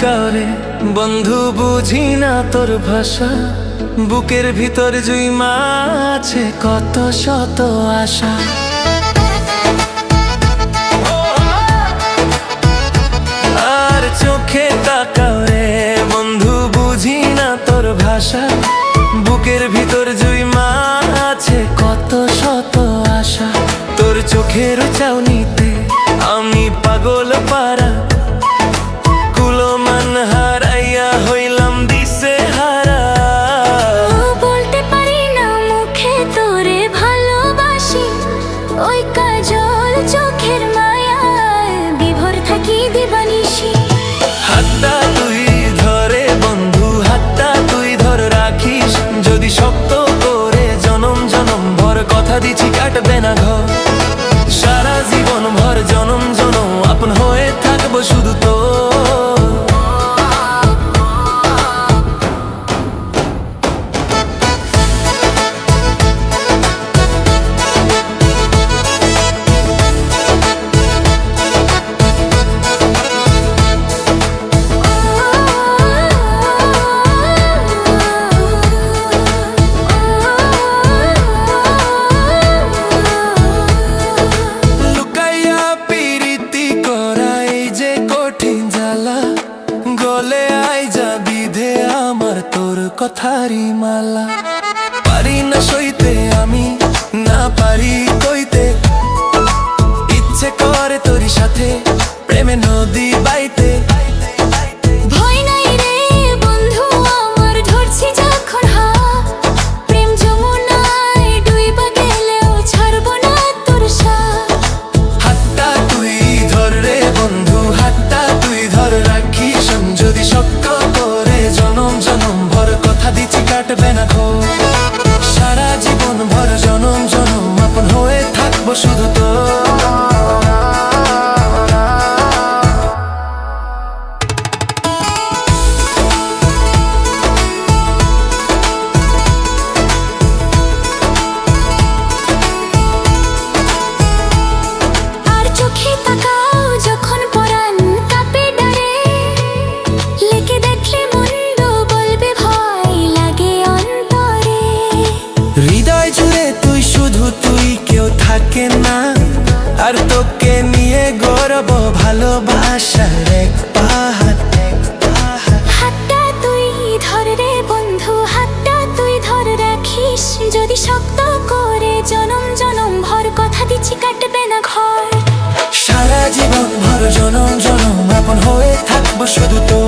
কাউরে বন্ধু, বুঝি না তোর ভাষা। বুকের ভিতর জুই আছে কত শত আশা। আর চোখে তাকাওরে বন্ধু, বুঝি না তোর ভাষা। বুকের ভিতর জুই আছে কত শত আশা। তোর চোখের চাউনিতে আমি পাগল পারা, কুলমান হারাইয়া হইলাম দিশে হারা। বলতে পারি না মুখে তোরে ভালোবাসি, ওই কাজল চোখের মায়ায় বিভোর থাকি দিবানিশি। হাতটা তুই ধরে বন্ধু, হাতটা তুই ধর রাখিস, যদি শক্ত করে জনম জনম ভর কথা দিচ্ছি কাটবে না ঘর। সারা জীবন ভর জনম জনম আপন হয়ে থাকবো শুধু তো। গলে আই যা বিধে আমার তোর কথারি মালা। পারি না সইতে আমি, না পারি কইতে, ইচ্ছে করে তোর সাথে প্রেমে নদী বাইতে। ভয় নাই রে বন্ধু আমার, ধরছি যখন হাত, প্রেম যমুনায় ডুইবা গেলেও ছাড়বো না তোর সাথ। হাতটা তুই ধর রে বন্ধু, হাতটা তুই ধর রাখিস, যদি শক্ত করে জনম জনম ভর কথা দিচ্ছি কাটবে না ঘোর। সারা জীবন ভর জনম জনম আপন হয়ে থাকবো শুধু তো। আর চোখে তাকাও যখন পরাণ কাঁপে ডারে, লেকে দেখলে মন্দ বলবে ভয় লাগে অন্তরে। হৃদয় জুড়ে তুই শুধু তুই, কেউ থাকে না আর, তোকে নিয়ে গর্ব ভালোবাসার এক পাহাড়। হাতটা তুই ধর রে বন্ধু, হাতটা তুই ধর রাখিস, যদি শক্ত করে জনম জনম ভর কথা দিচ্ছি কাটবে না ঘর। সারা জীবন ভর জনম জনম আপন হয়ে থাকবো শুধু তো।